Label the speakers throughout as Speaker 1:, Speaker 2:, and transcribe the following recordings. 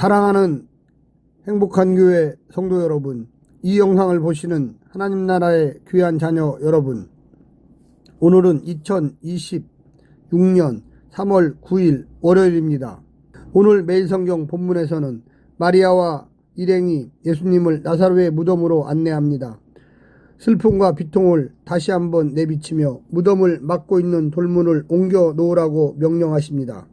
Speaker 1: 사랑하는 행복한 교회 성도 여러분, 이 영상을 보시는 하나님 나라의 귀한 자녀 여러분, 오늘은 2026년 3월 9일 월요일입니다. 오늘 매일성경 본문에서는 마리아와 일행이 예수님을 나사로의 무덤으로 안내합니다. 슬픔과 비통을 다시 한번 내비치며 무덤을 막고 있는 돌문을 옮겨 놓으라고 명령하십니다.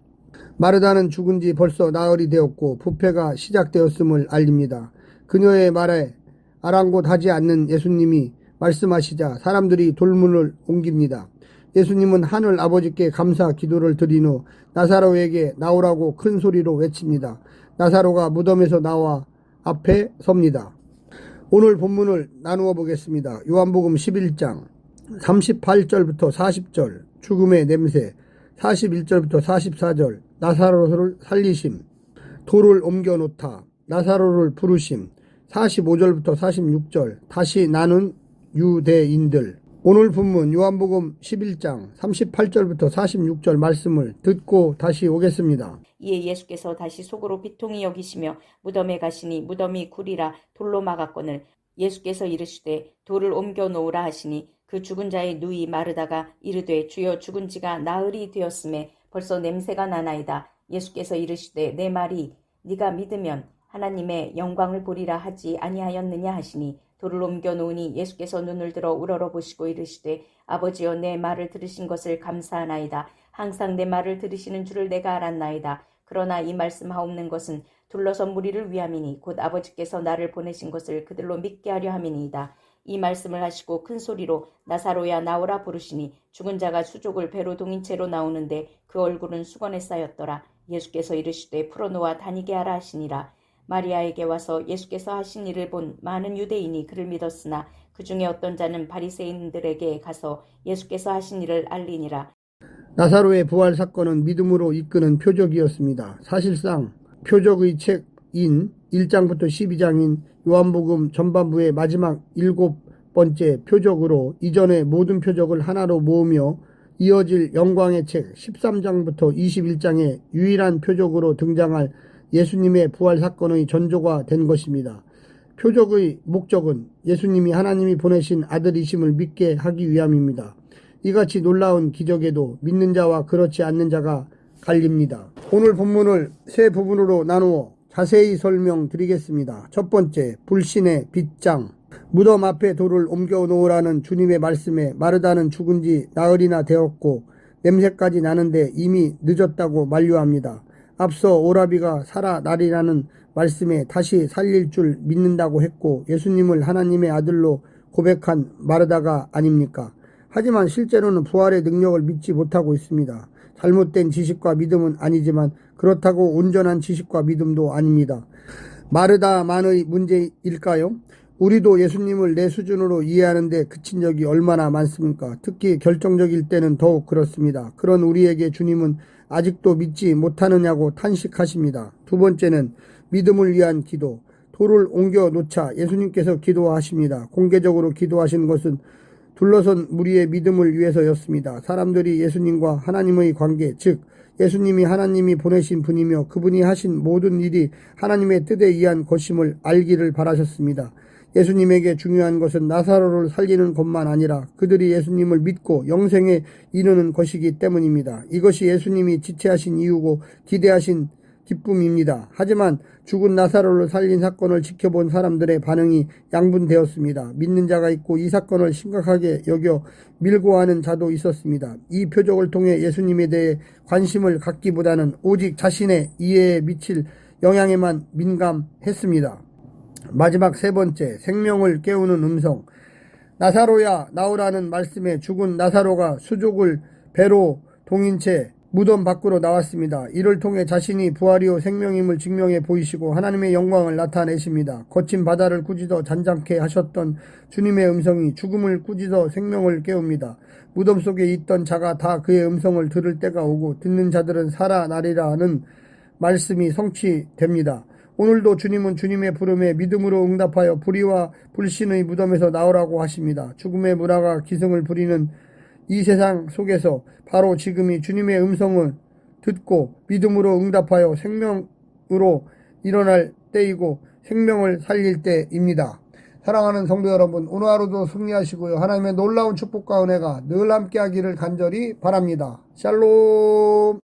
Speaker 1: 마르다는 죽은 지 벌써 나흘이 되었고 부패가 시작되었음을 알립니다. 그녀의 말에 아랑곳하지 않는 예수님이 말씀하시자 사람들이 돌문을 옮깁니다. 예수님은 하늘 아버지께 감사 기도를 드린 후 나사로에게 나오라고 큰 소리로 외칩니다. 나사로가 무덤에서 나와 앞에 섭니다. 오늘 본문을 나누어 보겠습니다. 요한복음 11장 38절부터 40절 죽음의 냄새, 41절부터 44절 나사로를 살리심, 돌을 옮겨 놓다, 나사로를 부르심, 45절부터 46절 다시 나눈 유대인들. 오늘 본문 요한복음 11장 38절부터 46절 말씀을 듣고 다시 오겠습니다.
Speaker 2: 이에 예수께서 다시 속으로 비통히 여기시며 무덤에 가시니 무덤이 굴이라 돌로 막았거늘 예수께서 이르시되 돌을 옮겨 놓으라 하시니 그 죽은 자의 누이 마르다가 이르되 주여 죽은 지가 나흘이 되었음에 벌써 냄새가 나나이다. 예수께서 이르시되 내 말이 네가 믿으면 하나님의 영광을 보리라 하지 아니하였느냐 하시니 돌을 옮겨 놓으니 예수께서 눈을 들어 우러러 보시고 이르시되 아버지여 내 말을 들으신 것을 감사하나이다. 항상 내 말을 들으시는 줄을 내가 알았나이다. 그러나 이 말씀하옵는 것은 둘러선 무리를 위함이니 곧 아버지께서 나를 보내신 것을 그들로 믿게 하려 함이니이다. 이 말씀을 하시고 큰 소리로 나사로야 나오라 부르시니 죽은 자가 수족을 배로 동인 채로 나오는데 그 얼굴은 수건에 쌓였더라. 예수께서 이르시되 풀어놓아 다니게 하라 하시니라. 마리아에게 와서 예수께서 하신 일을 본 많은 유대인이 그를 믿었으나 그 중에 어떤 자는 바리새인들에게 가서 예수께서 하신 일을 알리니라.
Speaker 1: 나사로의 부활 사건은 믿음으로 이끄는 표적이었습니다. 사실상 표적의 책인 1장부터 12장인 요한복음 전반부의 마지막 7번째 표적으로 이전의 모든 표적을 하나로 모으며 이어질 영광의 책 13장부터 21장의 유일한 표적으로 등장할 예수님의 부활 사건의 전조가 된 것입니다. 표적의 목적은 예수님이 하나님이 보내신 아들이심을 믿게 하기 위함입니다. 이같이 놀라운 기적에도 믿는 자와 그렇지 않는 자가 갈립니다. 오늘 본문을 세 부분으로 나누어 자세히 설명드리겠습니다. 첫 번째, 불신의 빗장. 무덤 앞에 돌을 옮겨 놓으라는 주님의 말씀에 마르다는 죽은 지 나흘이나 되었고 냄새까지 나는데 이미 늦었다고 만류합니다. 앞서 오라비가 살아나리라는 말씀에 다시 살릴 줄 믿는다고 했고 예수님을 하나님의 아들로 고백한 마르다가 아닙니까? 하지만 실제로는 부활의 능력을 믿지 못하고 있습니다. 잘못된 지식과 믿음은 아니지만 그렇다고 온전한 지식과 믿음도 아닙니다. 마르다만의 문제일까요? 우리도 예수님을 내 수준으로 이해하는데 그친 적이 얼마나 많습니까? 특히 결정적일 때는 더욱 그렇습니다. 그런 우리에게 주님은 아직도 믿지 못하느냐고 탄식하십니다. 두 번째는 믿음을 위한 기도. 돌을 옮겨 놓자 예수님께서 기도하십니다. 공개적으로 기도하신 것은 둘러선 무리의 믿음을 위해서였습니다. 사람들이 예수님과 하나님의 관계, 즉 예수님이 하나님이 보내신 분이며 그분이 하신 모든 일이 하나님의 뜻에 의한 것임을 알기를 바라셨습니다. 예수님에게 중요한 것은 나사로를 살리는 것만 아니라 그들이 예수님을 믿고 영생에 이르는 것이기 때문입니다. 이것이 예수님이 지체하신 이유고 기대하신 기쁨입니다. 하지만 죽은 나사로를 살린 사건을 지켜본 사람들의 반응이 양분되었습니다. 믿는 자가 있고 이 사건을 심각하게 여겨 밀고 하는 자도 있었습니다. 이 표적을 통해 예수님에 대해 관심을 갖기보다는 오직 자신의 이해에 미칠 영향에만 민감했습니다. 마지막 세 번째, 생명을 깨우는 음성. 나사로야 나오라는 말씀에 죽은 나사로가 수족을 배로 동인 채 무덤 밖으로 나왔습니다. 이를 통해 자신이 부활이요 생명임을 증명해 보이시고 하나님의 영광을 나타내십니다. 거친 바다를 꾸짖어 잔잔케 하셨던 주님의 음성이 죽음을 꾸짖어 생명을 깨웁니다. 무덤 속에 있던 자가 다 그의 음성을 들을 때가 오고 듣는 자들은 살아나리라는 말씀이 성취됩니다. 오늘도 주님은 주님의 부름에 믿음으로 응답하여 불의와 불신의 무덤에서 나오라고 하십니다. 죽음의 문화가 기승을 부리는 이 세상 속에서 바로 지금이 주님의 음성을 듣고 믿음으로 응답하여 생명으로 일어날 때이고 생명을 살릴 때입니다. 사랑하는 성도 여러분, 오늘 하루도 승리하시고요. 하나님의 놀라운 축복과 은혜가 늘 함께하기를 간절히 바랍니다. 샬롬.